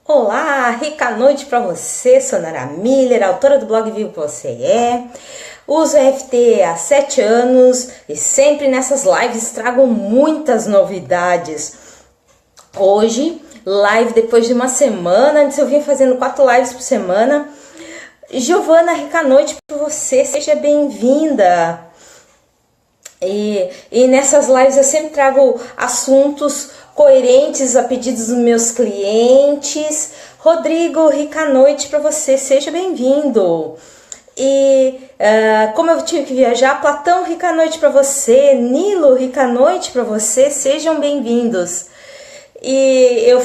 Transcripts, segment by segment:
Olá, rica noite para você, sou Nara Miller, autora do blog Vivo Você É. Uso EFT há 7 anos e sempre nessas lives trago muitas novidades. Hoje, live depois de uma semana, antes eu vim fazendo 4 lives por semana. Giovana, rica noite para você, seja bem-vinda. E nessas lives eu sempre trago assuntos coerentes a pedidos dos meus clientes. Rodrigo, rica noite para você, seja bem-vindo. Como eu tive que viajar, Platão, rica noite para você. Nilo, rica noite para você, sejam bem-vindos. E eu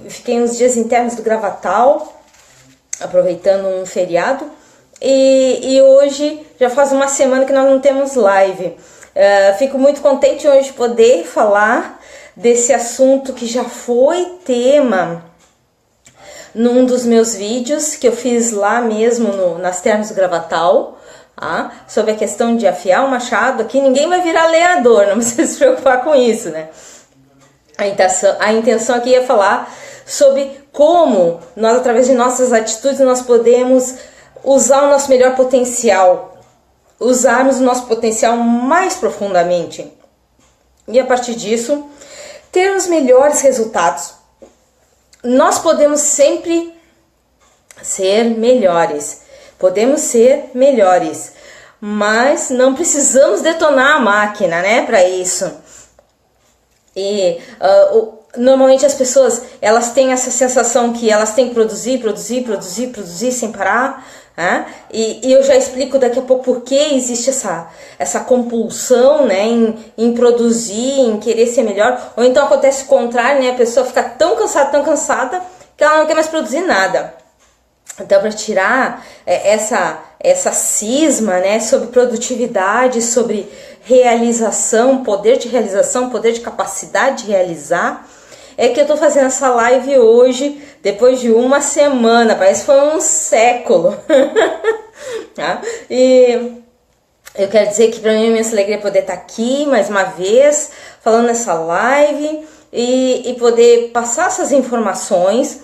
fiquei uns dias internos do Gravatal, aproveitando um feriado. E hoje já faz uma semana que nós não temos live. Fico muito contente hoje de poder falar desse assunto que já foi tema num dos meus vídeos que eu fiz lá mesmo nas termas do Gravatal, sobre a questão de afiar o machado. Aqui ninguém vai virar lenhador, não precisa se preocupar com isso, né? A intenção aqui é falar sobre como nós, através de nossas atitudes, nós podemos usar o nosso melhor potencial, usarmos o nosso potencial mais profundamente e a partir disso ter os melhores resultados. Nós podemos sempre ser melhores, mas não precisamos detonar a máquina, né, para isso. Normalmente as pessoas, elas têm essa sensação que elas têm que produzir sem parar, né? E eu já explico daqui a pouco por que existe essa compulsão, né, em produzir, em querer ser melhor. Ou então acontece o contrário, né, a pessoa fica tão cansada que ela não quer mais produzir nada. Então, para tirar essa cisma, né, sobre produtividade, sobre realização, poder de capacidade de realizar, é que eu tô fazendo essa live hoje, depois de uma semana, parece que foi um século. Tá? E eu quero dizer que para mim é imensa alegria poder estar aqui mais uma vez, falando nessa live e poder passar essas informações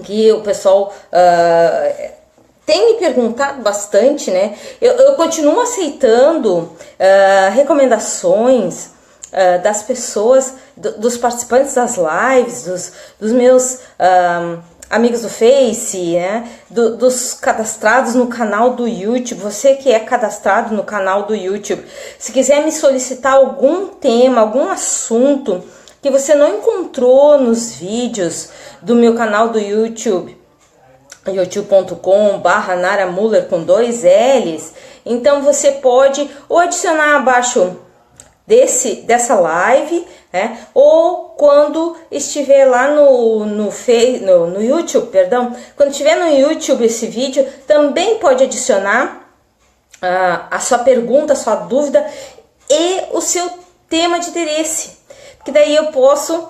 que o pessoal tem me perguntado bastante, né? Eu continuo aceitando recomendações das pessoas, dos participantes das lives, dos meus amigos do Face, né? Dos cadastrados no canal do YouTube. Você que é cadastrado no canal do YouTube, se quiser me solicitar algum tema, algum assunto que você não encontrou nos vídeos do meu canal do YouTube, youtube.com/Nara Muller com 2 L's, então você pode ou adicionar abaixo dessa live, né? Ou quando estiver lá no YouTube, perdão, quando estiver no YouTube esse vídeo, também pode adicionar a sua pergunta, a sua dúvida e o seu tema de interesse, que daí eu posso,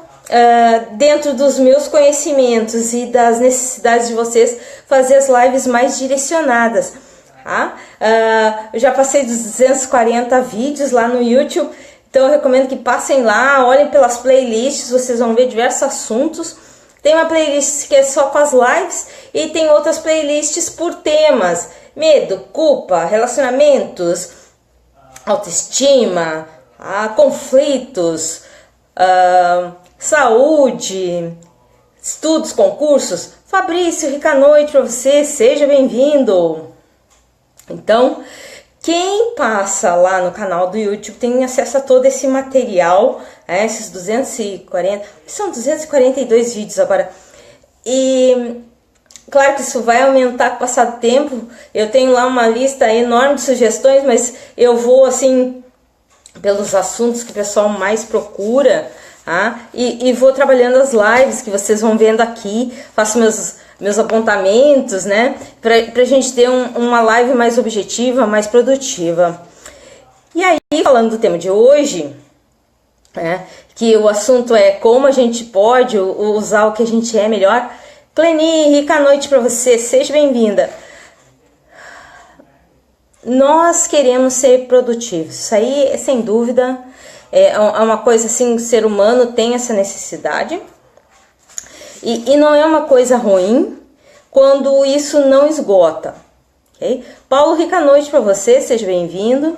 dentro dos meus conhecimentos e das necessidades de vocês, fazer as lives mais direcionadas. Eu já passei dos 240 vídeos lá no YouTube, então eu recomendo que passem lá, olhem pelas playlists, vocês vão ver diversos assuntos. Tem uma playlist que é só com as lives e tem outras playlists por temas: medo, culpa, relacionamentos, autoestima, conflitos, saúde, estudos, concursos. Fabrício, rica noite para você, seja bem-vindo. Então, quem passa lá no canal do YouTube tem acesso a todo esse material, esses 240, são 242 vídeos agora. E claro que isso vai aumentar com o passar do tempo. Eu tenho lá uma lista enorme de sugestões, mas eu vou assim pelos assuntos que o pessoal mais procura, e vou trabalhando as lives que vocês vão vendo aqui, faço meus apontamentos, né, pra gente ter uma live mais objetiva, mais produtiva. E aí, falando do tema de hoje, que o assunto é como a gente pode usar o que a gente é melhor. Cleni, rica noite para você, seja bem-vinda. Nós queremos ser produtivos, isso aí é sem dúvida, é uma coisa assim, o ser humano tem essa necessidade. E não é uma coisa ruim quando isso não esgota, ok? Paulo, rica noite para você, seja bem-vindo.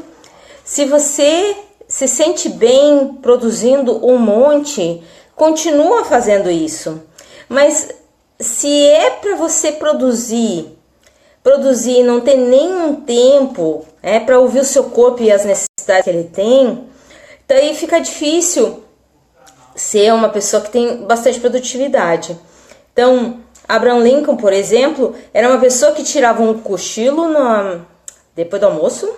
Se você se sente bem produzindo um monte, continua fazendo isso. Mas se é para você produzir e não ter nenhum tempo para ouvir o seu corpo e as necessidades que ele tem, daí fica difícil ser uma pessoa que tem bastante produtividade. Então, Abraham Lincoln, por exemplo, era uma pessoa que tirava um cochilo depois do almoço,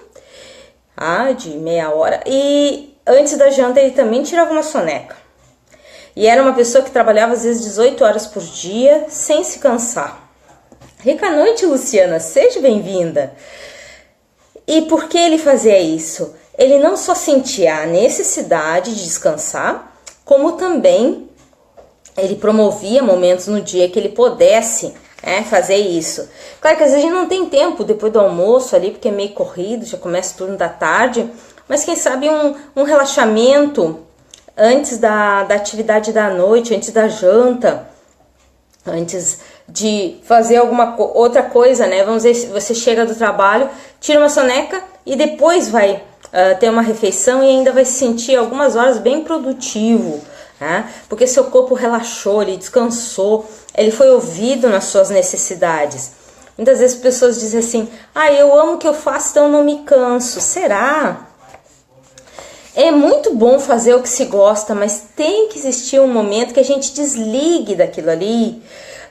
de meia hora, e antes da janta ele também tirava uma soneca. E era uma pessoa que trabalhava às vezes 18 horas por dia, sem se cansar. Rica noite, Luciana, seja bem-vinda. E por que ele fazia isso? Ele não só sentia a necessidade de descansar, como também ele promovia momentos no dia que ele pudesse fazer isso. Claro que às vezes a gente não tem tempo depois do almoço ali, porque é meio corrido, já começa o turno da tarde, mas quem sabe um relaxamento antes da atividade da noite, antes da janta, antes de fazer alguma outra coisa, né? Vamos dizer, você chega do trabalho, tira uma soneca e depois vai ter uma refeição e ainda vai se sentir algumas horas bem produtivo, né? Porque seu corpo relaxou, ele descansou, ele foi ouvido nas suas necessidades. Muitas vezes as pessoas dizem assim, eu amo o que eu faço, então eu não me canso. Será? É muito bom fazer o que se gosta, mas tem que existir um momento que a gente desligue daquilo ali,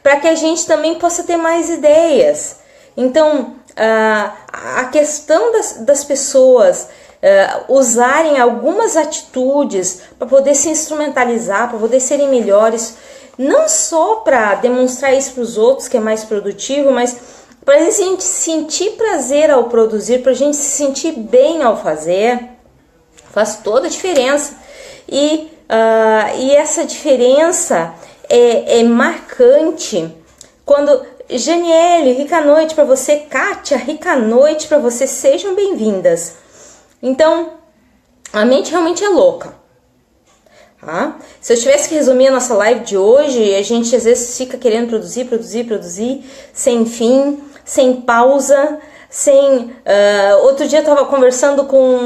para que a gente também possa ter mais ideias. Então, a questão das pessoas usarem algumas atitudes para poder se instrumentalizar, para poder serem melhores, não só para demonstrar isso para os outros, que é mais produtivo, mas para a gente sentir prazer ao produzir, para a gente se sentir bem ao fazer, faz toda a diferença. E essa diferença é marcante quando... Janiele, rica noite para você. Kátia, rica noite para você. Sejam bem-vindas. Então, a mente realmente é louca. Tá? Se eu tivesse que resumir a nossa live de hoje, a gente às vezes fica querendo produzir, sem fim, sem pausa, sem... outro dia eu estava conversando com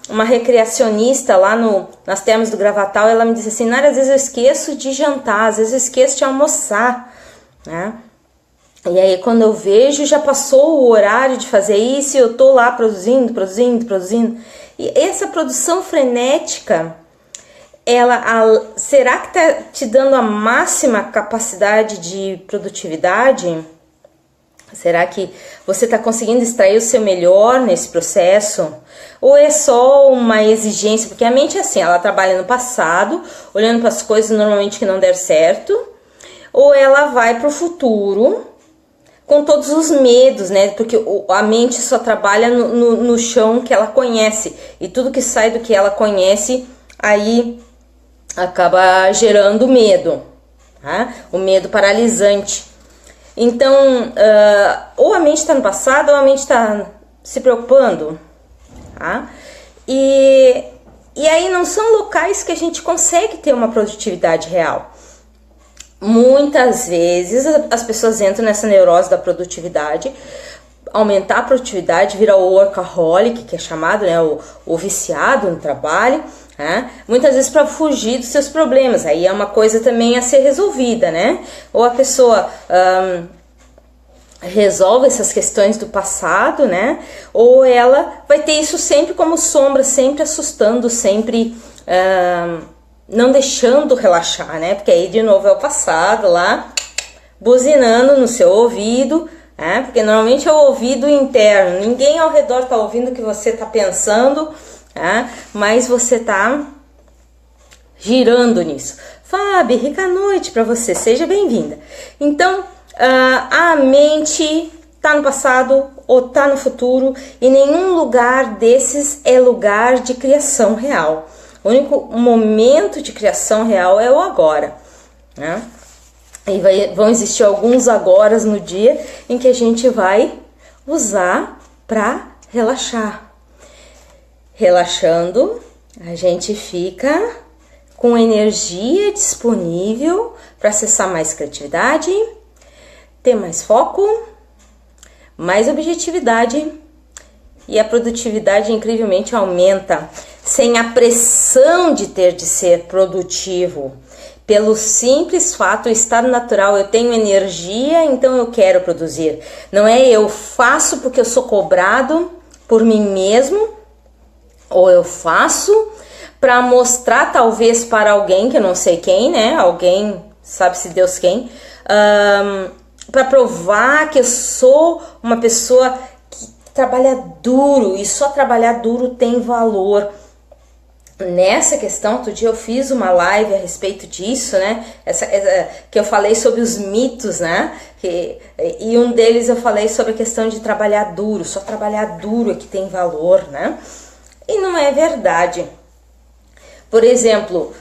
uma recreacionista lá nas termas do Gravatal, ela me disse assim, Nara, às vezes eu esqueço de jantar, às vezes eu esqueço de almoçar, né? E aí quando eu vejo, já passou o horário de fazer isso e eu tô lá produzindo. E essa produção frenética, será que tá te dando a máxima capacidade de produtividade? Será que você está conseguindo extrair o seu melhor nesse processo? Ou é só uma exigência? Porque a mente é assim, ela trabalha no passado, olhando para as coisas normalmente que não deram certo, ou ela vai para o futuro com todos os medos, né? Porque a mente só trabalha no chão que ela conhece, e tudo que sai do que ela conhece, aí acaba gerando medo, tá? O medo paralisante. Então, ou a mente está no passado, ou a mente está se preocupando, tá? E aí não são locais que a gente consegue ter uma produtividade real. Muitas vezes as pessoas entram nessa neurose da produtividade, aumentar a produtividade, vira o workaholic, que é chamado, né, o viciado no trabalho, né? Muitas vezes para fugir dos seus problemas. Aí é uma coisa também a ser resolvida, né? Ou a pessoa resolve essas questões do passado, né? Ou ela vai ter isso sempre como sombra, sempre assustando, sempre não deixando relaxar, né? Porque aí de novo é o passado lá buzinando no seu ouvido, né? Porque normalmente é o ouvido interno, ninguém ao redor tá ouvindo o que você tá pensando, né? Mas você tá girando nisso. Fábio, rica noite para você, seja bem-vinda. Então, a mente tá no passado ou tá no futuro, e nenhum lugar desses é lugar de criação real. O único momento de criação real é o agora, né? E vão existir alguns agoras no dia em que a gente vai usar para relaxar. Relaxando, a gente fica com energia disponível para acessar mais criatividade, ter mais foco, mais objetividade, e a produtividade incrivelmente aumenta, sem a pressão de ter de ser produtivo. Pelo simples fato, o estado natural, eu tenho energia, então eu quero produzir. Não é eu faço porque eu sou cobrado por mim mesmo, ou eu faço para mostrar talvez para alguém, que eu não sei quem, né? Alguém, sabe-se Deus quem, para provar que eu sou uma pessoa que trabalha duro, e só trabalhar duro tem valor. Nessa questão, outro dia eu fiz uma live a respeito disso, né? Que eu falei sobre os mitos, né? E um deles eu falei sobre a questão de trabalhar duro, só trabalhar duro é que tem valor, né? E não é verdade. Por exemplo,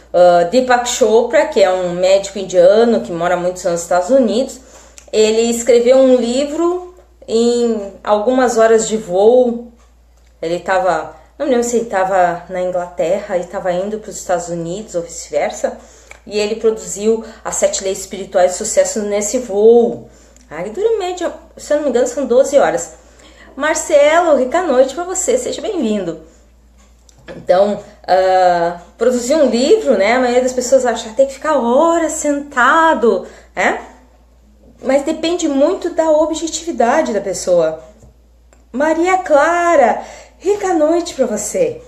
Deepak Chopra, que é um médico indiano que mora muitos anos nos Estados Unidos, ele escreveu um livro em algumas horas de voo. Ele estava, não me lembro se ele estava na Inglaterra e estava indo para os Estados Unidos ou vice-versa, e ele produziu as 7 leis espirituais de sucesso nesse voo. Aí dura média, se eu não me engano, são 12 horas. Marcelo, rica noite para você, seja bem-vindo. Então, produzir um livro, né? A maioria das pessoas acha que tem que ficar horas sentado, né? Mas depende muito da objetividade da pessoa. Maria Clara, rica noite para você.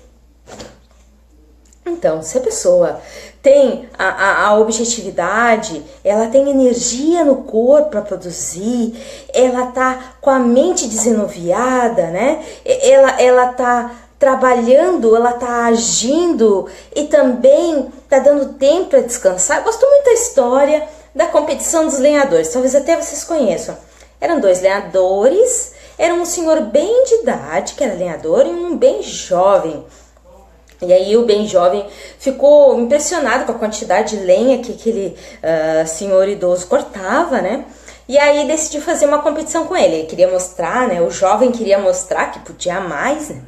Então, se a pessoa tem a objetividade, ela tem energia no corpo para produzir, ela tá com a mente desenuviada, né? Ela tá trabalhando, ela tá agindo e também tá dando tempo para descansar. Eu gosto muito da história da competição dos lenhadores, talvez até vocês conheçam. Eram 2 lenhadores, era um senhor bem de idade, que era lenhador, e um bem jovem. E aí o bem jovem ficou impressionado com a quantidade de lenha que aquele senhor idoso cortava, né? E aí decidiu fazer uma competição com ele. Ele queria mostrar, né? O jovem queria mostrar que podia mais, né?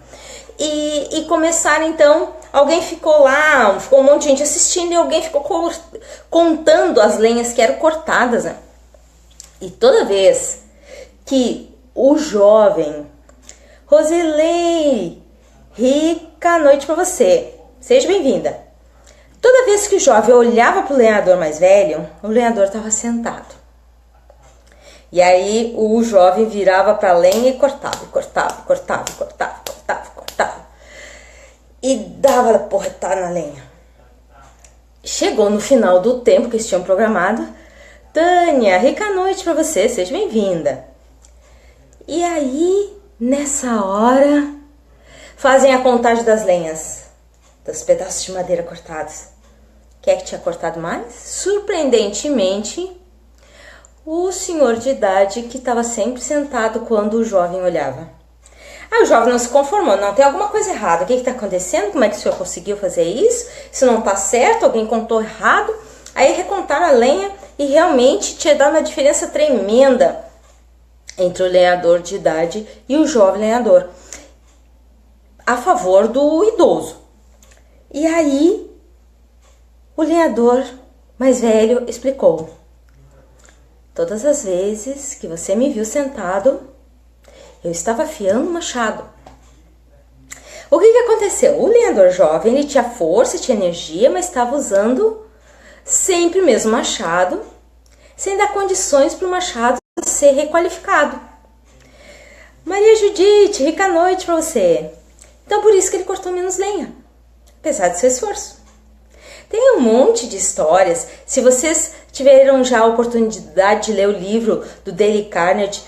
E começaram então, alguém ficou lá, ficou um monte de gente assistindo e alguém ficou contando as lenhas que eram cortadas, né? E toda vez que o jovem, Rosilei, rica noite para você, seja bem-vinda. Toda vez que o jovem olhava para o lenhador mais velho, o lenhador estava sentado. E aí o jovem virava para a lenha e cortava, cortava. E dava porretada na lenha. Chegou no final do tempo que eles tinham programado. Tânia, rica noite para você, seja bem-vinda. E aí, nessa hora, fazem a contagem das lenhas, dos pedaços de madeira cortados. Quem é que tinha cortado mais? Surpreendentemente, o senhor de idade que estava sempre sentado quando o jovem olhava. Aí o jovem não se conformou, não, tem alguma coisa errada, o que está acontecendo? Como é que o senhor conseguiu fazer isso? Isso não está certo, alguém contou errado. Aí recontaram a lenha e realmente tinha dado uma diferença tremenda entre o lenhador de idade e o jovem lenhador, a favor do idoso. E aí o lenhador mais velho explicou: todas as vezes que você me viu sentado, eu estava afiando o machado. O que aconteceu? O lenhador jovem, ele tinha força, tinha energia, mas estava usando sempre o mesmo machado, sem dar condições para o machado ser requalificado. Maria Judite, rica noite para você. Então por isso que ele cortou menos lenha, apesar do seu esforço. Tem um monte de histórias. Se vocês tiveram já a oportunidade de ler o livro do Dale Carnegie,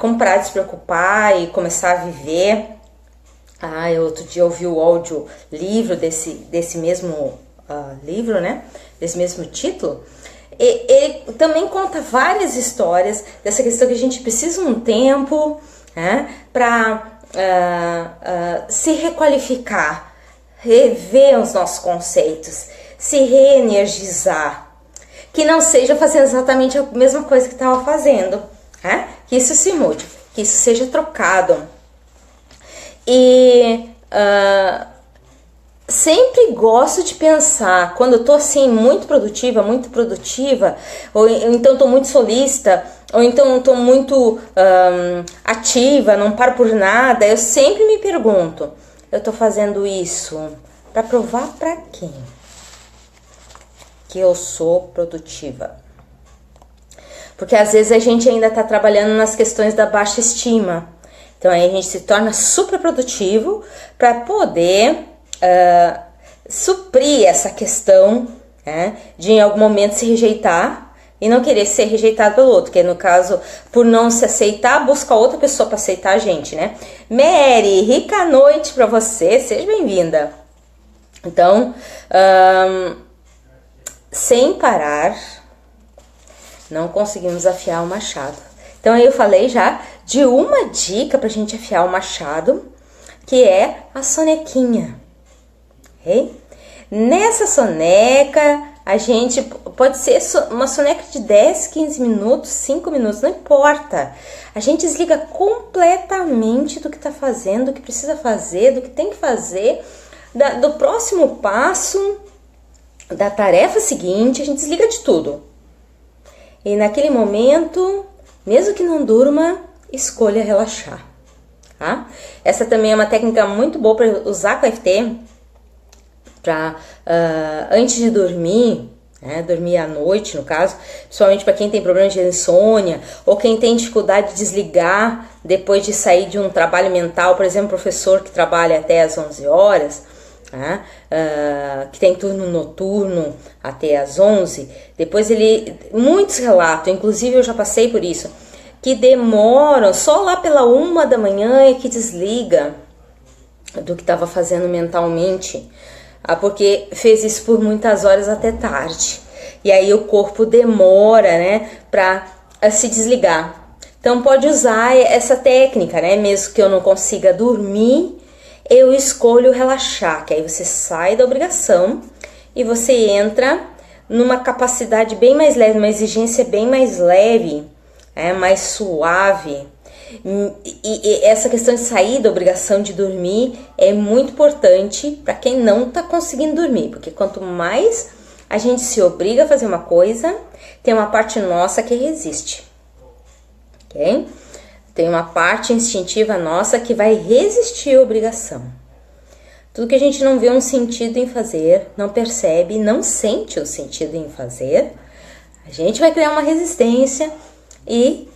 Como Parar de Se Preocupar e Começar a Viver. Outro dia eu ouvi o áudio livro desse mesmo livro, né? Desse mesmo título. Ele também conta várias histórias dessa questão que a gente precisa de um tempo, né, para se requalificar, rever os nossos conceitos, se reenergizar, que não seja fazendo exatamente a mesma coisa que estava fazendo, né? Que isso se mude, que isso seja trocado. E sempre gosto de pensar, quando eu tô assim muito produtiva, ou então tô muito solista, ou então tô muito ativa, não paro por nada, eu sempre me pergunto, eu tô fazendo isso para provar para quem que eu sou produtiva? Porque às vezes a gente ainda tá trabalhando nas questões da baixa estima, então aí a gente se torna super produtivo para poder suprir essa questão, né, de em algum momento se rejeitar e não querer ser rejeitado pelo outro, que no caso, por não se aceitar, busca outra pessoa para aceitar a gente, né? Mary, rica noite para você, seja bem-vinda. Então, sem parar, não conseguimos afiar o machado. Então aí eu falei já de uma dica pra gente afiar o machado, que é a sonequinha. Okay? Nessa soneca, a gente pode ser uma soneca de 10, 15 minutos, 5 minutos, não importa. A gente desliga completamente do que está fazendo, do que precisa fazer, do que tem que fazer, do próximo passo, da tarefa seguinte, a gente desliga de tudo. E naquele momento, mesmo que não durma, escolha relaxar. Tá? Essa também é uma técnica muito boa para usar com a EFT, para antes de dormir, né, dormir à noite no caso, principalmente para quem tem problema de insônia ou quem tem dificuldade de desligar depois de sair de um trabalho mental, por exemplo, professor que trabalha até às 11 horas, né, que tem turno noturno até às 11, depois muitos relatam, inclusive eu já passei por isso, que demoram só lá pela 1 da manhã é que desliga do que estava fazendo mentalmente, porque fez isso por muitas horas até tarde. E aí o corpo demora, né, para se desligar. Então pode usar essa técnica, né, mesmo que eu não consiga dormir, eu escolho relaxar, que aí você sai da obrigação e você entra numa capacidade bem mais leve, uma exigência bem mais leve, mais suave. E essa questão de sair da obrigação de dormir é muito importante para quem não está conseguindo dormir, porque quanto mais a gente se obriga a fazer uma coisa, tem uma parte nossa que resiste, ok? Tem uma parte instintiva nossa que vai resistir à obrigação. Tudo que a gente não vê um sentido em fazer, não percebe, não sente o sentido em fazer, a gente vai criar uma resistência e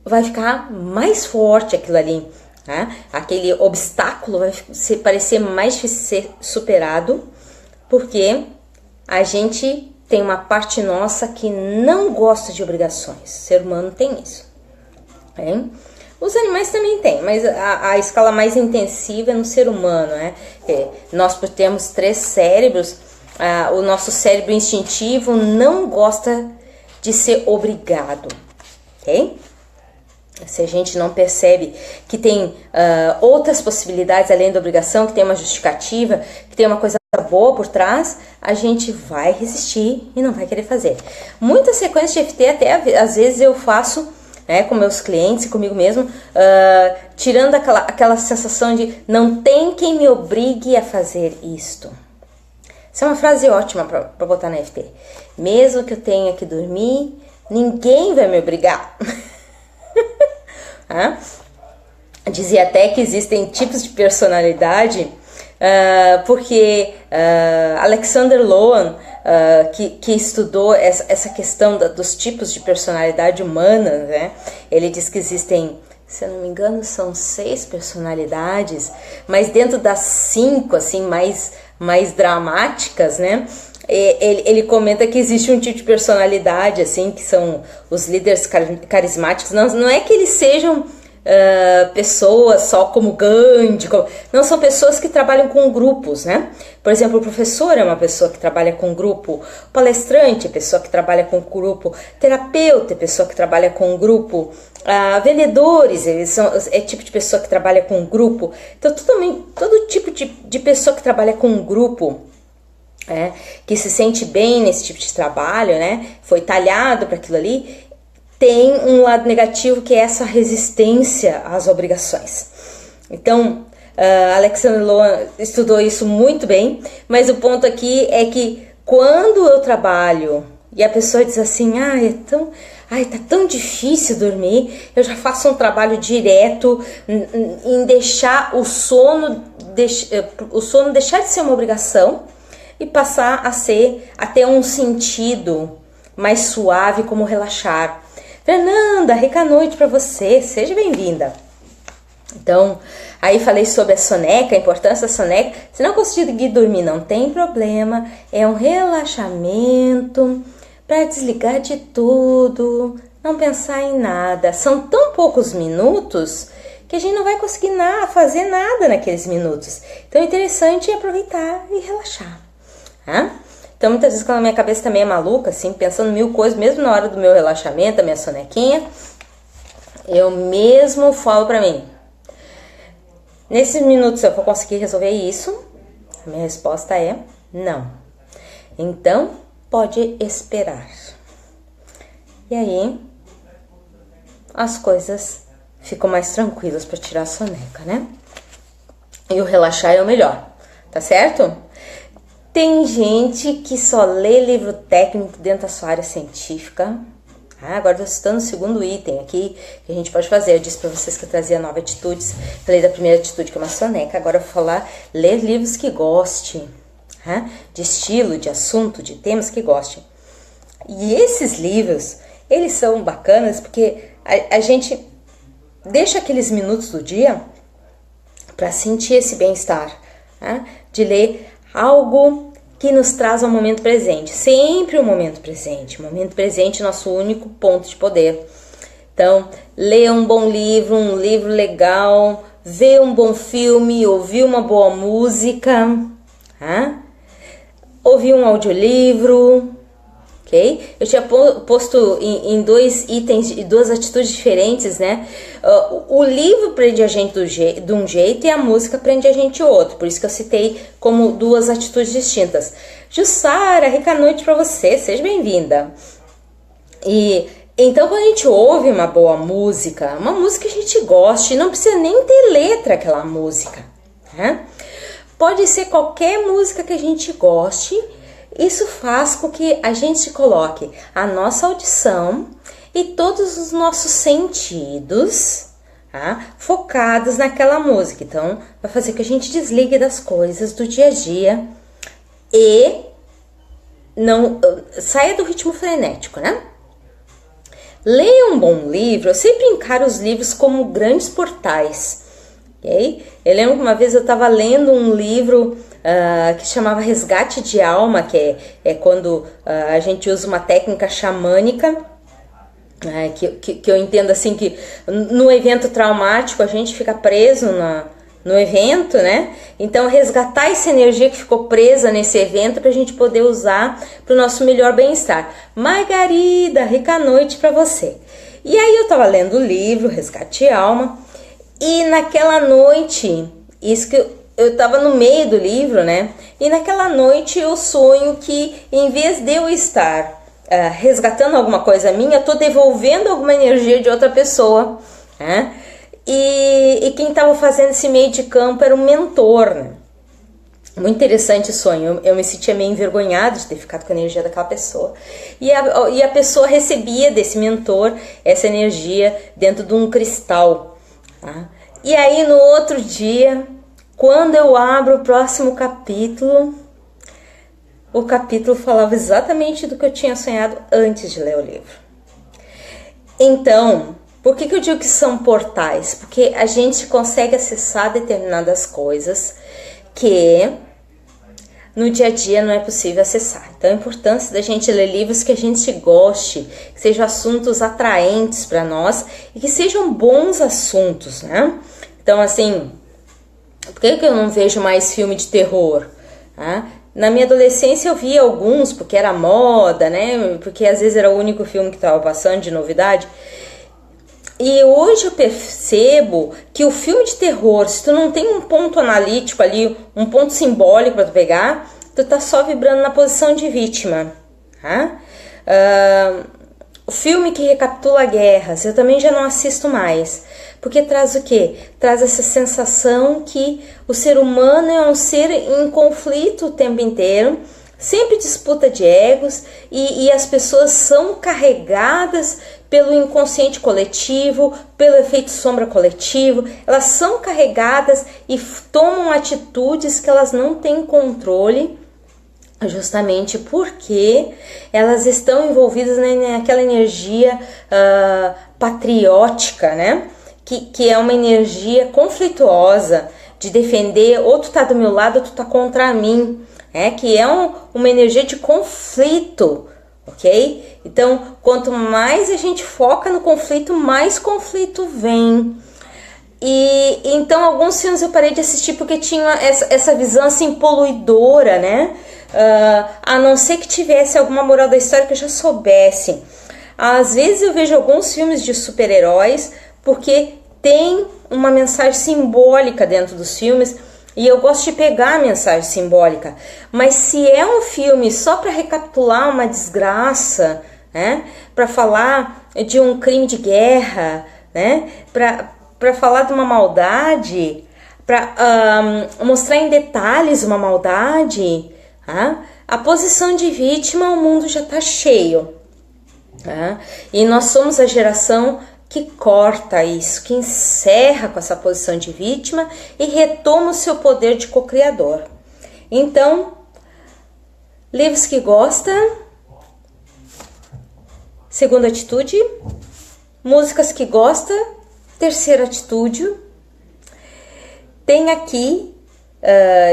vai ficar mais forte aquilo ali, né? Aquele obstáculo vai parecer mais difícil de ser superado, porque a gente tem uma parte nossa que não gosta de obrigações. O ser humano tem isso. Hein? Os animais também têm, mas a escala mais intensiva é no ser humano, né? Nós, por termos 3 cérebros, o nosso cérebro instintivo não gosta de ser obrigado, ok? Se a gente não percebe que tem outras possibilidades além da obrigação, que tem uma justificativa, que tem uma coisa boa por trás, a gente vai resistir e não vai querer fazer. Muitas sequências de EFT até às vezes eu faço, né, com meus clientes e comigo mesmo, tirando aquela sensação de não tem quem me obrigue a fazer isto. Essa é uma frase ótima para botar na EFT. Mesmo que eu tenha que dormir, ninguém vai me obrigar. Dizia até que existem tipos de personalidade, porque Alexander Lowen, que estudou essa questão dos tipos de personalidade humana, né? Ele diz que existem, se eu não me engano, são 6 personalidades, mas dentro das 5 assim, mais dramáticas, né? Ele comenta que existe um tipo de personalidade, assim, que são os líderes carismáticos. Não é que eles sejam pessoas só como Gandhi, não, são pessoas que trabalham com grupos, né? Por exemplo, o professor é uma pessoa que trabalha com grupo, o palestrante é pessoa que trabalha com grupo, terapeuta é pessoa que trabalha com grupo, vendedores é tipo de pessoa que trabalha com grupo. Então, todo tipo de pessoa que trabalha com grupo, que se sente bem nesse tipo de trabalho, né? Foi talhado para aquilo ali, tem um lado negativo que é essa resistência às obrigações. Então, Alexandre Lohan estudou isso muito bem, mas o ponto aqui é que quando eu trabalho e a pessoa diz assim, tá tão difícil dormir, eu já faço um trabalho direto em deixar o sono deixar de ser uma obrigação e passar a ter um sentido mais suave, como relaxar. Fernanda, rica noite para você, seja bem-vinda. Então, aí falei sobre a soneca, a importância da soneca. Se não conseguir dormir, não tem problema, é um relaxamento para desligar de tudo, não pensar em nada. São tão poucos minutos que a gente não vai conseguir fazer nada naqueles minutos. Então, o interessante é aproveitar e relaxar. Tá? Então, muitas vezes, quando a minha cabeça também é maluca, assim, pensando mil coisas, mesmo na hora do meu relaxamento, da minha sonequinha, eu mesmo falo pra mim, nesses minutos eu vou conseguir resolver isso? A minha resposta é não. Então, pode esperar. E aí, as coisas ficam mais tranquilas para tirar a soneca, né? E o relaxar é o melhor, tá certo? Tem gente que só lê livro técnico dentro da sua área científica. Agora estou citando o segundo item aqui que a gente pode fazer. Eu disse para vocês que eu trazia 9 atitudes. Falei da primeira atitude, que é uma soneca. Agora eu vou falar, ler livros que goste, de estilo, de assunto, de temas que goste. E esses livros, eles são bacanas porque a gente deixa aqueles minutos do dia para sentir esse bem-estar, de ler algo que nos traz ao momento presente. Sempre o momento presente. O momento presente é nosso único ponto de poder. Então, ler um bom livro, um livro legal, ver um bom filme, ouvir uma boa música, ouvir um audiolivro, ok? Eu tinha posto em 2 itens e 2 atitudes diferentes, né? O livro prende a gente de um jeito e a música prende a gente de outro. Por isso que eu citei como 2 atitudes distintas. Jussara, rica noite para você, seja bem-vinda. E então, quando a gente ouve uma boa música, uma música que a gente goste, não precisa nem ter letra aquela música, né? Pode ser qualquer música que a gente goste. Isso faz com que a gente coloque a nossa audição e todos os nossos sentidos focados naquela música. Então, vai fazer que a gente desligue das coisas do dia a dia e não saia do ritmo frenético, né? Leia um bom livro. Eu sempre encaro os livros como grandes portais. Okay? Eu lembro que uma vez eu estava lendo um livro que chamava Resgate de Alma, que é quando a gente usa uma técnica xamânica, que eu entendo assim que no evento traumático a gente fica preso no evento, né? Então resgatar essa energia que ficou presa nesse evento para a gente poder usar para o nosso melhor bem-estar. Margarida, rica noite para você. E aí eu estava lendo o livro Resgate de Alma e naquela noite, isso que eu estava no meio do livro, né? E naquela noite eu sonho que, em vez de eu estar resgatando alguma coisa minha, eu estou devolvendo alguma energia de outra pessoa, né? E quem estava fazendo esse meio de campo era um mentor, né? Muito interessante o sonho. Eu me sentia meio envergonhada de ter ficado com a energia daquela pessoa. E a pessoa recebia desse mentor essa energia dentro de um cristal, tá? E aí no outro dia, quando eu abro o próximo capítulo, o capítulo falava exatamente do que eu tinha sonhado antes de ler o livro. Então, por que eu digo que são portais? Porque a gente consegue acessar determinadas coisas que no dia a dia não é possível acessar. Então, a importância da gente ler livros que a gente goste, que sejam assuntos atraentes para nós e que sejam bons assuntos, né? Então, assim, por que eu não vejo mais filme de terror? Na minha adolescência eu via alguns, porque era moda, né? Porque às vezes era o único filme que estava passando de novidade. E hoje eu percebo que o filme de terror, se tu não tem um ponto analítico ali, um ponto simbólico para tu pegar, tu tá só vibrando na posição de vítima. O filme que recapitula guerras, eu também já não assisto mais. Porque traz o quê? Traz essa sensação que o ser humano é um ser em conflito o tempo inteiro, sempre disputa de egos, e as pessoas são carregadas pelo inconsciente coletivo, pelo efeito sombra coletivo. Elas são carregadas e tomam atitudes que elas não têm controle, justamente porque elas estão envolvidas naquela energia patriótica, né? Que é uma energia conflituosa de defender, ou tu tá do meu lado ou tu tá contra mim, que é uma energia de conflito, ok? Então, quanto mais a gente foca no conflito, mais conflito vem. E então alguns filmes eu parei de assistir porque tinha essa visão assim poluidora, né? A não ser que tivesse alguma moral da história que eu já soubesse. Às vezes eu vejo alguns filmes de super-heróis porque tem uma mensagem simbólica dentro dos filmes e eu gosto de pegar a mensagem simbólica. Mas se é um filme só para recapitular uma desgraça, né? Para falar de um crime de guerra, né? Para falar de uma maldade, para mostrar em detalhes uma maldade, a posição de vítima, o mundo já está cheio. E nós somos a geração que corta isso, que encerra com essa posição de vítima e retoma o seu poder de co-criador. Então, livros que gosta, segunda atitude, músicas que gosta, terceira atitude. Tem aqui,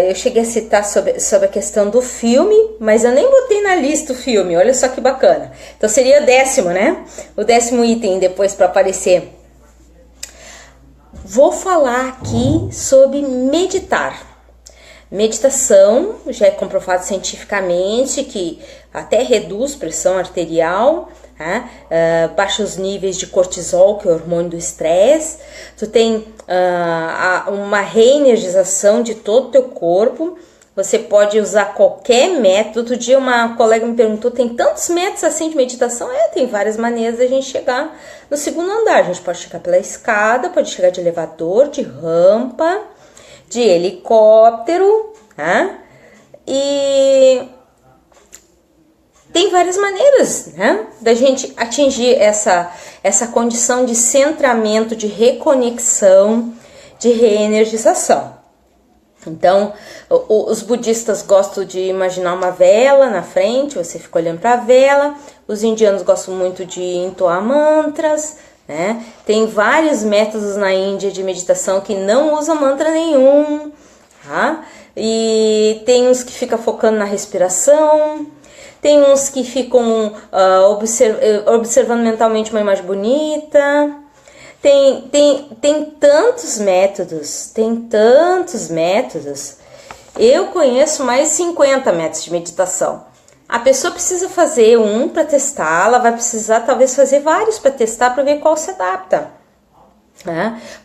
eu cheguei a citar sobre a questão do filme, mas eu nem botei na lista o filme, olha só que bacana. Então seria o 10º, né? O 10º item depois para aparecer. Vou falar aqui sobre meditar. Meditação já é comprovado cientificamente que até reduz pressão arterial, baixa os níveis de cortisol, que é o hormônio do estresse. Tu tem uma reenergização de todo o teu corpo. Você pode usar qualquer método. Outro dia uma colega me perguntou, tem tantos métodos assim de meditação? Tem várias maneiras da gente chegar no segundo andar. A gente pode chegar pela escada, pode chegar de elevador, de rampa, de helicóptero, e tem várias maneiras, né, da gente atingir essa condição de centramento, de reconexão, de reenergização. Então, os budistas gostam de imaginar uma vela na frente, você fica olhando para a vela. Os indianos gostam muito de entoar mantras, né? Tem vários métodos na Índia de meditação que não usam mantra nenhum, E tem uns que ficam focando na respiração. Tem uns que ficam observando mentalmente uma imagem bonita. Tem tantos métodos, Eu conheço mais de 50 métodos de meditação. A pessoa precisa fazer um para testar, ela vai precisar talvez fazer vários para testar, para ver qual se adapta.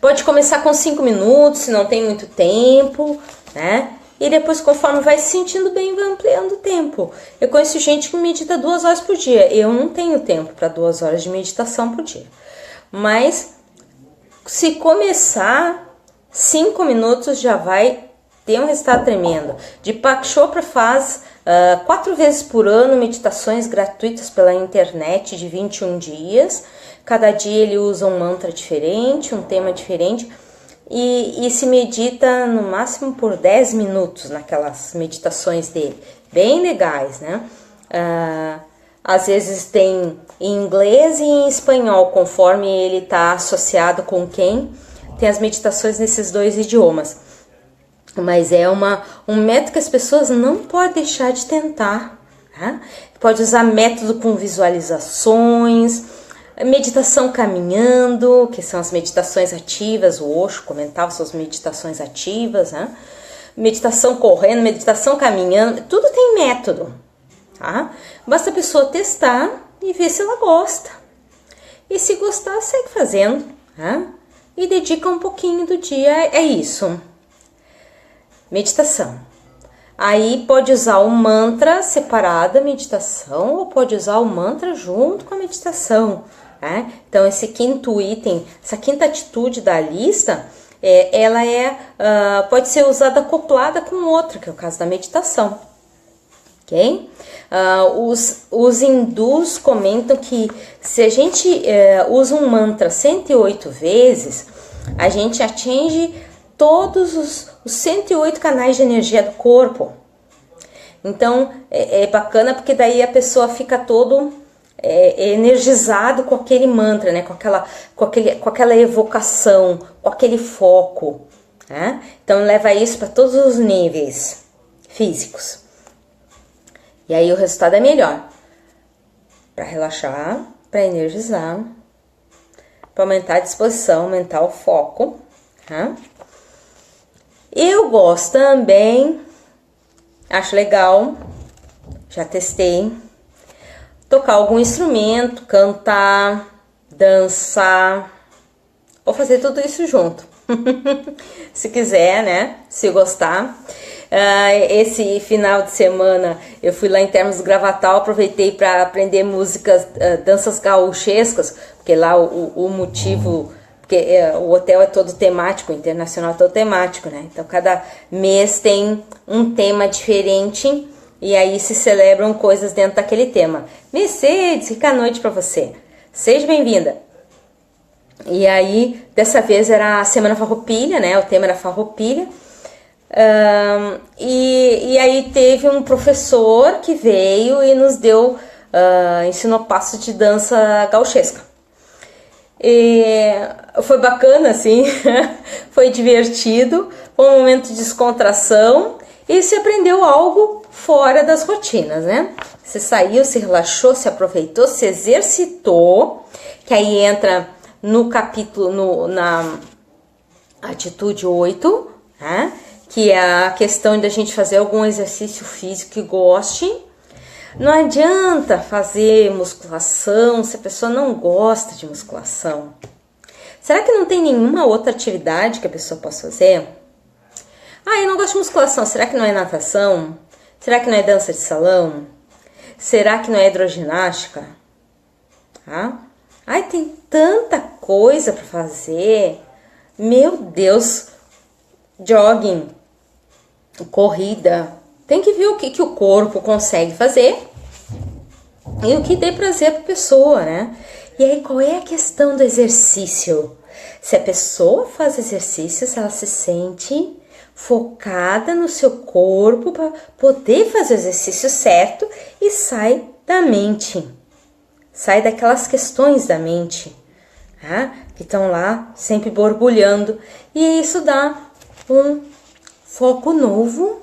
Pode começar com 5 minutos, se não tem muito tempo, né? E depois, conforme vai se sentindo bem, vai ampliando o tempo. Eu conheço gente que medita 2 horas por dia. Eu não tenho tempo para 2 horas de meditação por dia. Mas, se começar, 5 minutos já vai ter um resultado tremendo. Deepak Chopra faz 4 vezes por ano meditações gratuitas pela internet de 21 dias. Cada dia ele usa um mantra diferente, um tema diferente. E se medita no máximo por 10 minutos naquelas meditações dele. Bem legais, né? Às vezes tem em inglês e em espanhol, conforme ele está associado com quem. Tem as meditações nesses 2 idiomas. Mas é um método que as pessoas não podem deixar de tentar. Pode usar método com visualizações, meditação caminhando, que são as meditações ativas, o Osho comentava suas meditações ativas, meditação correndo, meditação caminhando, tudo tem método, Basta a pessoa testar e ver se ela gosta. E se gostar, segue fazendo, e dedica um pouquinho do dia, é isso. Meditação. Aí pode usar o mantra separado da meditação ou pode usar o mantra junto com a meditação, né? Então esse quinto item, essa quinta atitude da lista, ela pode ser usada acoplada com outra, que é o caso da meditação, ok? Os hindus comentam que se a gente usa um mantra 108 vezes, a gente atinge todos os 108 canais de energia do corpo. Então é bacana porque daí a pessoa fica todo energizado com aquele mantra, né? com aquela evocação, com aquele foco, né? Então leva isso para todos os níveis físicos. E aí o resultado é melhor. Para relaxar, para energizar, para aumentar a disposição, aumentar o foco, tá? Eu gosto também, acho legal, já testei, tocar algum instrumento, cantar, dançar, ou fazer tudo isso junto. Se quiser, né? Se gostar. Esse final de semana eu fui lá em Termas do Gravatal, aproveitei para aprender músicas, danças gauchescas, porque lá o motivo... Porque o hotel é todo temático, o internacional é todo temático, né? Então cada mês tem um tema diferente e aí se celebram coisas dentro daquele tema. Mercedes, rica noite para você. Seja bem-vinda. E aí, dessa vez era a Semana Farroupilha, né? O tema era Farroupilha. E aí teve um professor que veio e nos deu, ensinou passos de dança gauchesca. E foi bacana, assim, foi divertido, foi um momento de descontração e se aprendeu algo fora das rotinas, né? Você saiu, se relaxou, se aproveitou, se exercitou, que aí entra no capítulo, na atitude 8, né? Que é a questão da gente fazer algum exercício físico que goste. Não adianta fazer musculação se a pessoa não gosta de musculação. Será que não tem nenhuma outra atividade que a pessoa possa fazer? Eu não gosto de musculação. Será que não é natação? Será que não é dança de salão? Será que não é hidroginástica? Tem tanta coisa para fazer. Meu Deus! Jogging, corrida. Tem que ver o que o corpo consegue fazer e o que dê prazer para a pessoa, né? E aí, qual é a questão do exercício? Se a pessoa faz exercícios, ela se sente focada no seu corpo para poder fazer o exercício certo e sai da mente. Sai daquelas questões da mente, tá? Que estão lá sempre borbulhando. E isso dá um foco novo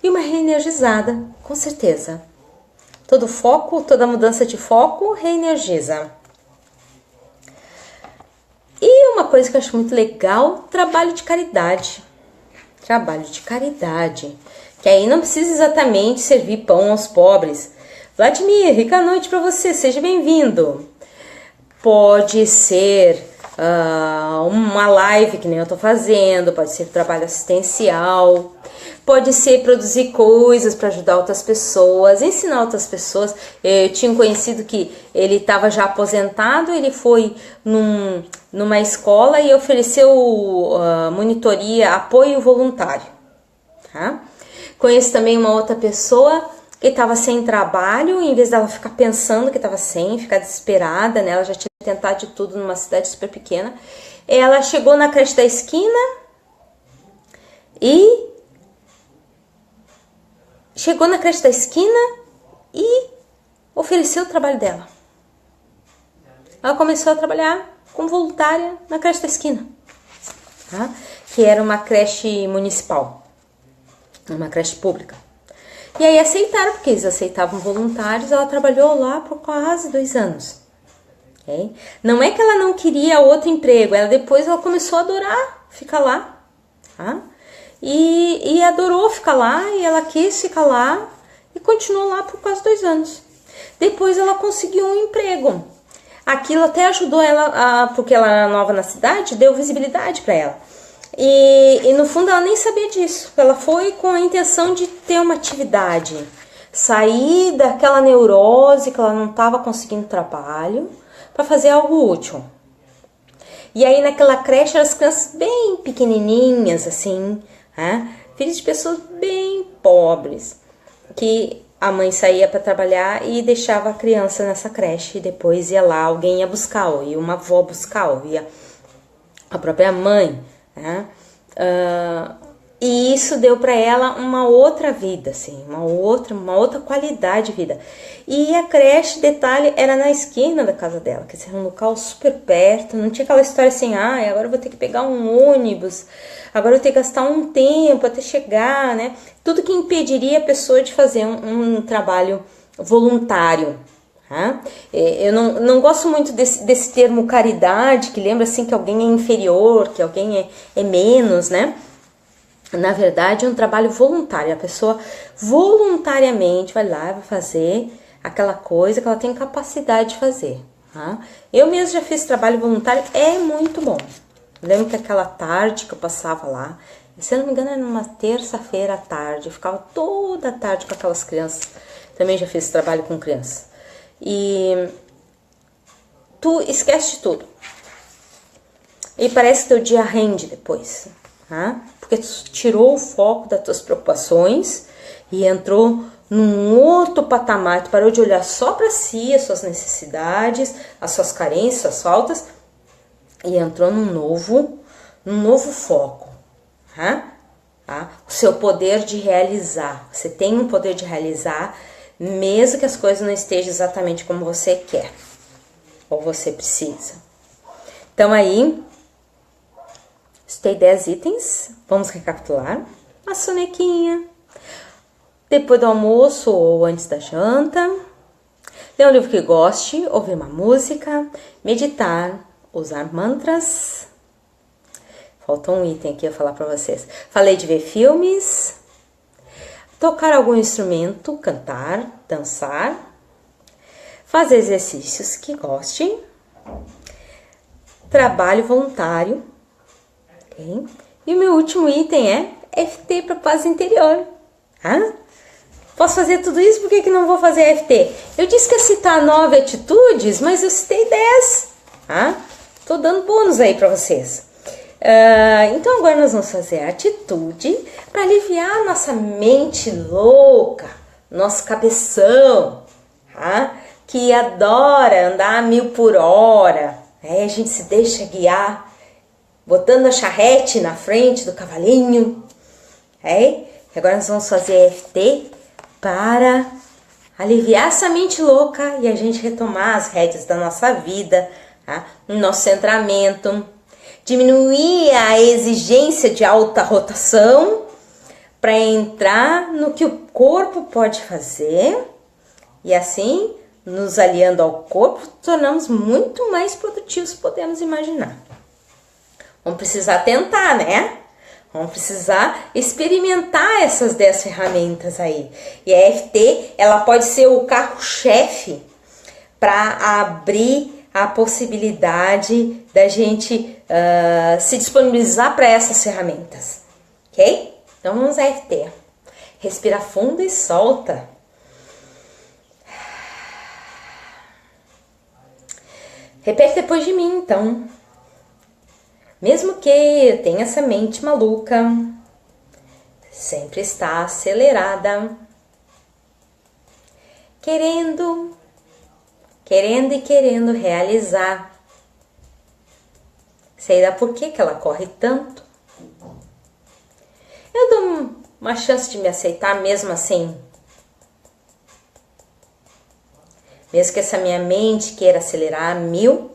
e uma reenergizada, com certeza. Todo foco, toda mudança de foco reenergiza. E uma coisa que eu acho muito legal, trabalho de caridade. Trabalho de caridade. Que aí não precisa exatamente servir pão aos pobres. Vladimir, rica noite para você, seja bem-vindo. Pode ser uma live que nem eu tô fazendo, pode ser trabalho assistencial, pode ser produzir coisas para ajudar outras pessoas, ensinar outras pessoas. Eu tinha um conhecido que ele estava já aposentado, ele foi numa escola e ofereceu monitoria, apoio voluntário. Tá? Conheço também uma outra pessoa que estava sem trabalho, em vez dela ficar pensando que estava sem, ficar desesperada, né? Ela já tinha tentado de tudo numa cidade super pequena. Ela chegou na creche da esquina e ofereceu o trabalho dela. Ela começou a trabalhar como voluntária na creche da esquina, tá? Que era uma creche municipal, uma creche pública. E aí aceitaram, porque eles aceitavam voluntários. Ela trabalhou lá por quase 2 anos. Okay? Não é que ela não queria outro emprego, depois ela começou a adorar ficar lá. Tá? E adorou ficar lá, e ela quis ficar lá, e continuou lá por quase 2 anos. Depois ela conseguiu um emprego. Aquilo até ajudou ela, porque ela era nova na cidade, deu visibilidade para ela. E no fundo ela nem sabia disso. Ela foi com a intenção de ter uma atividade, sair daquela neurose que ela não estava conseguindo trabalho para fazer algo útil. E aí naquela creche eram as crianças bem pequenininhas, assim, né? Filhos de pessoas bem pobres, que a mãe saía para trabalhar e deixava a criança nessa creche, e depois ia lá, alguém ia buscar, ou ia uma avó buscar, ou ia a própria mãe, né? E isso deu para ela uma outra vida, assim, uma outra qualidade de vida. E a creche, detalhe, era na esquina da casa dela, que era um local super perto, não tinha aquela história assim, agora eu vou ter que pegar um ônibus, agora eu tenho que gastar um tempo até chegar, né? Tudo que impediria a pessoa de fazer um trabalho voluntário. Tá? Eu não gosto muito desse termo caridade, que lembra assim que alguém é inferior, que alguém é menos, né? Na verdade, é um trabalho voluntário. A pessoa voluntariamente vai lá e vai fazer aquela coisa que ela tem capacidade de fazer. Tá? Eu mesmo já fiz trabalho voluntário, é muito bom. Lembro que aquela tarde que eu passava lá, se eu não me engano era numa terça-feira à tarde, eu ficava toda a tarde com aquelas crianças. Também já fiz trabalho com crianças. E tu esquece de tudo. E parece que teu dia rende depois, tá? Porque tu tirou o foco das tuas preocupações e entrou num outro patamar. Tu parou de olhar só para si, as suas necessidades, as suas carências, as suas faltas, e entrou num novo foco, tá? O seu poder de realizar. Você tem um poder de realizar, mesmo que as coisas não estejam exatamente como você quer ou você precisa. Então aí, citei 10 itens, vamos recapitular. A sonequinha, depois do almoço ou antes da janta, ler um livro que goste, ouvir uma música, meditar, usar mantras. Faltou um item aqui eu falar para vocês. Falei de ver filmes, tocar algum instrumento, cantar, dançar, fazer exercícios que goste, trabalho voluntário, okay? E o meu último item é FT para paz interior. Posso fazer tudo isso, por que não vou fazer FT? Eu disse que ia citar 9 atitudes, mas eu citei 10. Tô dando bônus aí para vocês. Então agora nós vamos fazer a atitude para aliviar nossa mente louca, nosso cabeção, que adora andar a 1000 por hora. A gente se deixa guiar, botando a charrete na frente do cavalinho. Agora nós vamos fazer EFT para aliviar essa mente louca e a gente retomar as rédeas da nossa vida, no nosso centramento. Diminuir a exigência de alta rotação para entrar no que o corpo pode fazer e assim, nos aliando ao corpo, tornamos muito mais produtivos, podemos imaginar. Vamos precisar tentar, né? Vamos precisar experimentar essas 10 ferramentas aí. E a EFT, ela pode ser o carro-chefe para abrir a possibilidade da gente se disponibilizar para essas ferramentas, ok? Então vamos a EFT. Respira fundo e solta. Repete depois de mim, então. Mesmo que eu tenha essa mente maluca, sempre está acelerada, querendo realizar. Sei lá por que ela corre tanto. Eu dou uma chance de me aceitar mesmo assim. Mesmo que essa minha mente queira acelerar a 1000,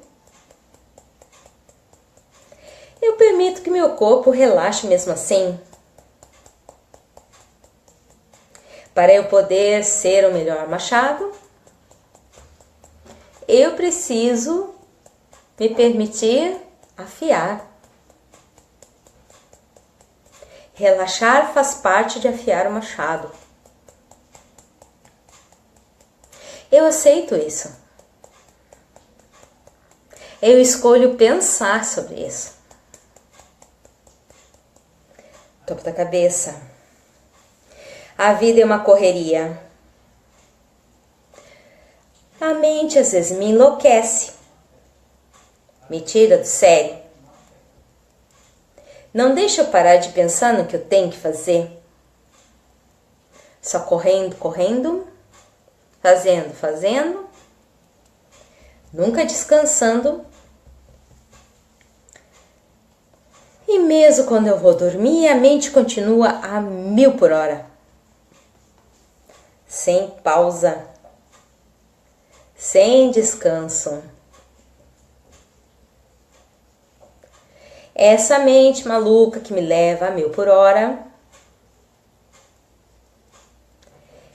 eu permito que meu corpo relaxe mesmo assim. Para eu poder ser o melhor machado, eu preciso me permitir afiar. Relaxar faz parte de afiar o machado. Eu aceito isso. Eu escolho pensar sobre isso. topo da cabeça. A vida é uma correria. A mente às vezes me enlouquece, me tira do sério. Não deixa eu parar de pensar no que eu tenho que fazer. Só correndo, correndo, fazendo, fazendo, nunca descansando. E mesmo quando eu vou dormir, a mente continua a 1000 por hora. Sem pausa, sem descanso. Essa mente maluca que me leva a 1000 por hora,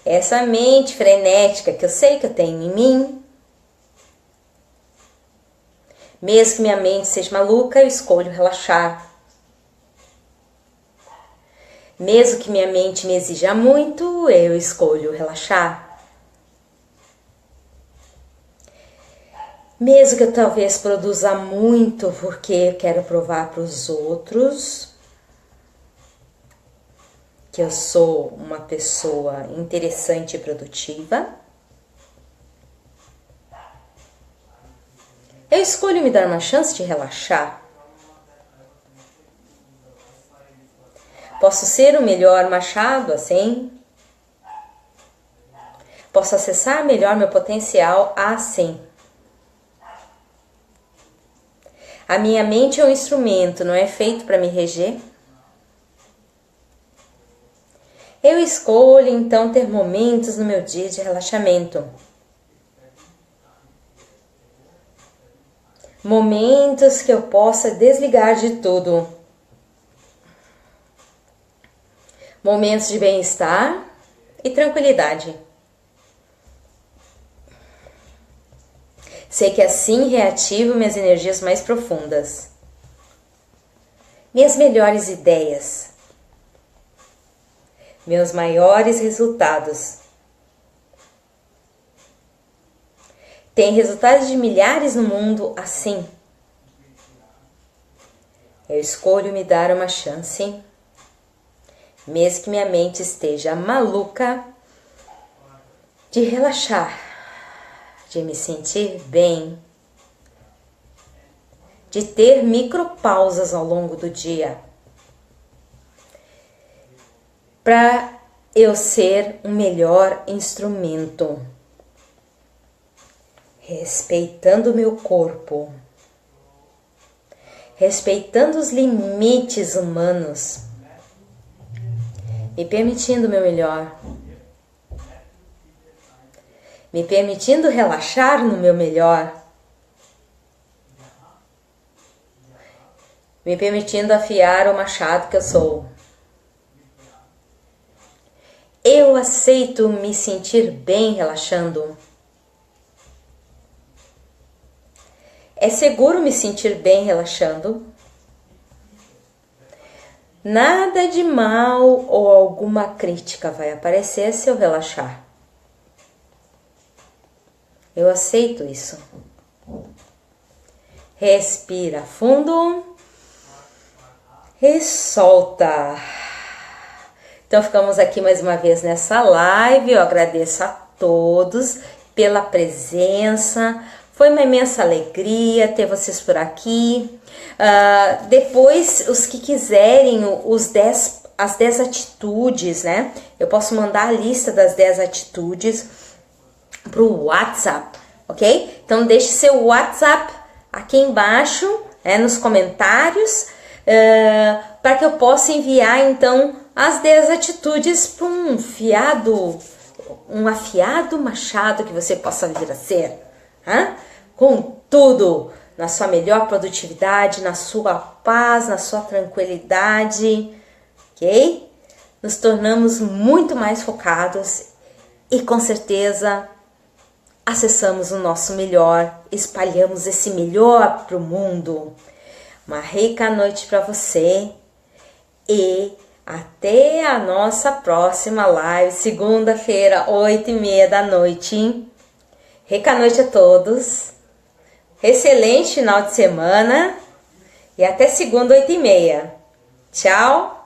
essa mente frenética que eu sei que eu tenho em mim, mesmo que minha mente seja maluca, eu escolho relaxar. Mesmo que minha mente me exija muito, eu escolho relaxar. Mesmo que eu talvez produza muito porque eu quero provar para os outros que eu sou uma pessoa interessante e produtiva, eu escolho me dar uma chance de relaxar. Posso ser o melhor machado assim? Posso acessar melhor meu potencial assim? A minha mente é um instrumento, não é feito para me reger? Eu escolho então ter momentos no meu dia de relaxamento. Momentos que eu possa desligar de tudo. Momentos de bem-estar e tranquilidade. Sei que assim reativo minhas energias mais profundas. Minhas melhores ideias. Meus maiores resultados. Tem resultados de milhares no mundo assim. Eu escolho me dar uma chance. Mesmo que minha mente esteja maluca, de relaxar, de me sentir bem, de ter micropausas ao longo do dia, para eu ser um melhor instrumento, respeitando o meu corpo, respeitando os limites humanos, me permitindo o meu melhor, me permitindo relaxar no meu melhor, me permitindo afiar o machado que eu sou. Eu aceito me sentir bem relaxando. É seguro me sentir bem relaxando? Nada de mal ou alguma crítica vai aparecer se eu relaxar. Eu aceito isso. Respira fundo e solta. Então ficamos aqui mais uma vez nessa live. Eu agradeço a todos pela presença. Foi uma imensa alegria ter vocês por aqui. Depois, os que quiserem as 10 atitudes, né? Eu posso mandar a lista das 10 atitudes para o WhatsApp, ok? Então deixe seu WhatsApp aqui embaixo, nos comentários, para que eu possa enviar então as 10 atitudes para um afiado machado que você possa vir a ser, com tudo, na sua melhor produtividade, na sua paz, na sua tranquilidade, ok? Nos tornamos muito mais focados e com certeza acessamos o nosso melhor, espalhamos esse melhor para o mundo. Uma rica noite para você e até a nossa próxima live, segunda-feira, 8h30 da noite. Rica noite a todos, excelente final de semana e até segunda, 8h30. Tchau!